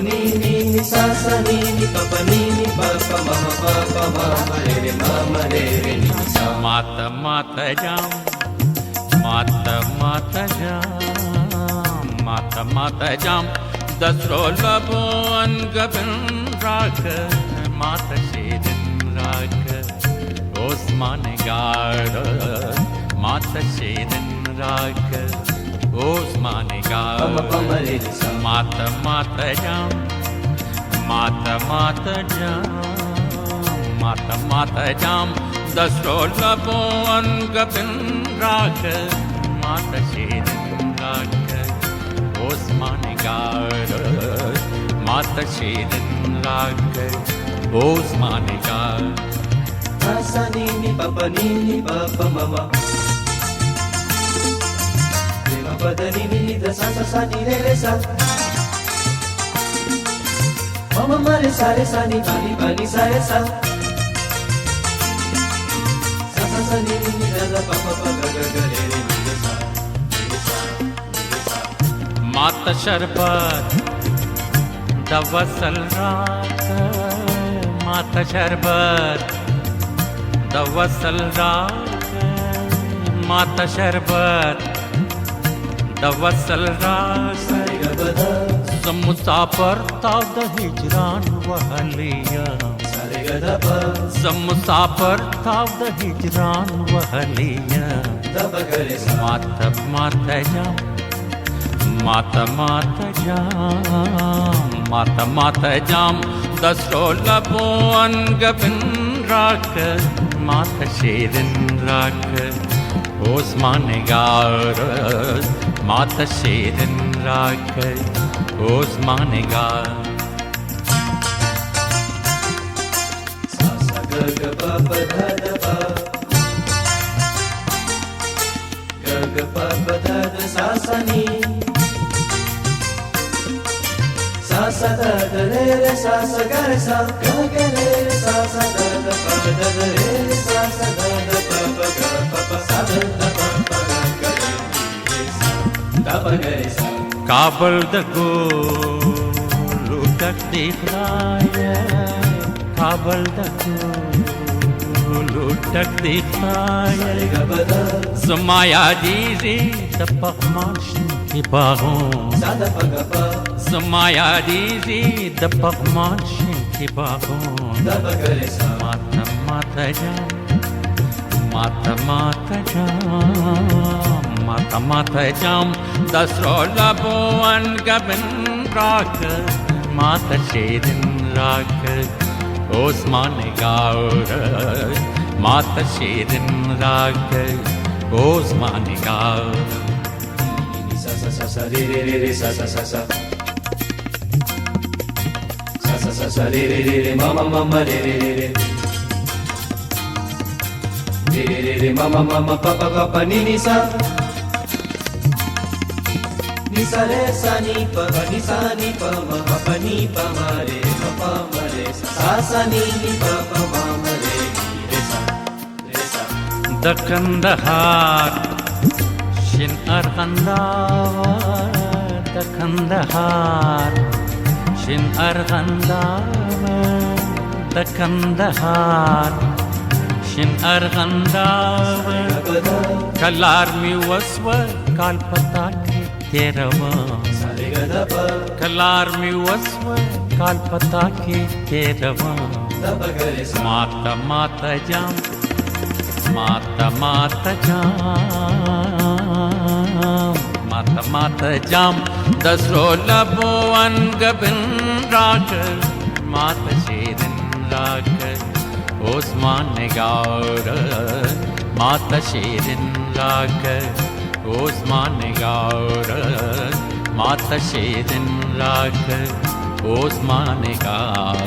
ni ni ni sa sa ni ni pa pa ni ni pa pa ma re re ni sa. Mata mata jam, mata mata jam, mata mata jam. Dasrola bon gabin rak, mata shedin rak. Osman gar, mata shedin rak. Osman gar, mata mata jam, mata mata jam, mata mata jam. Dasrola bon gabin rak, mata shedin rak. Osman gar, mata shedin rak. Osman gar. Sa ni ni pa pa ni ni pa pa ma ma. Re ma pa da ni ni da sa sa sa ni re sa. Ma ma ma re sa ni pa ni sa re sa. Sa sa sa ni ni da da pa pa pa ga ga ga re re ni da sa. Re sa re sa. Mata sharbat dawasal raat, mata sharbat dawasal raat, mata sharbat dawasal raat. Musafir tav da hijran wahliya, musafir tav da hijran wahliya. Mata mata jam, mata mata jam, mata mata jam. Dasrola bon gabin rak, mata shedin rak. Osman gar, mata shedin rak. Osman gar. Sa sa ga ga pa pa da da pa. Ga ga pa pa da da sa sa ni. Sa sa da da re re sa sa ga re sa. Ga ga re re sa sa da da pa da da re re sa sa da da pa pa ga pa pa sa da da pa pa ga ga re re sa. Da pa ga re sa. Kabul da lutak dikhlaye, Kabul da lutak dikhlaye. Zumaya dizi da pahmash ki bagon, Zumaya dizi da pahmash ki bagon. Mata mata jam, mata mata jam, mata mata jam. Dasrola bon gabin rak, mata shedin rak. Osman gar, mata shedin rak. Osman gar. Sa sa sa sa re re re re sa sa sa sa. Sa sa sa sa re re re re ma ma ma ma re re re re. Re re re re ma ma ma ma pa pa pa pa ni ni sa. Ni sa re sa ni pa pa ni sa ni pa ma pa pa ni pa ma re ma pa ma re sa. Sa sa ni ni pa pa ma ma re ni re sa re sa. Da Kandahar shin arghandavar, da Kandahar shin arghandavar, da Kandahar shin arghandavar. Kalar mi waswa kal pata ke terava, kalar mi waswa kal pata ke terava. Mata mata jam, mata mata jam, mata mata jam. Dasrola bon gabin rak, mata shedin rak. Osman gar, mata shedin rak. Osman gar, mata shedin rak. Osman gar.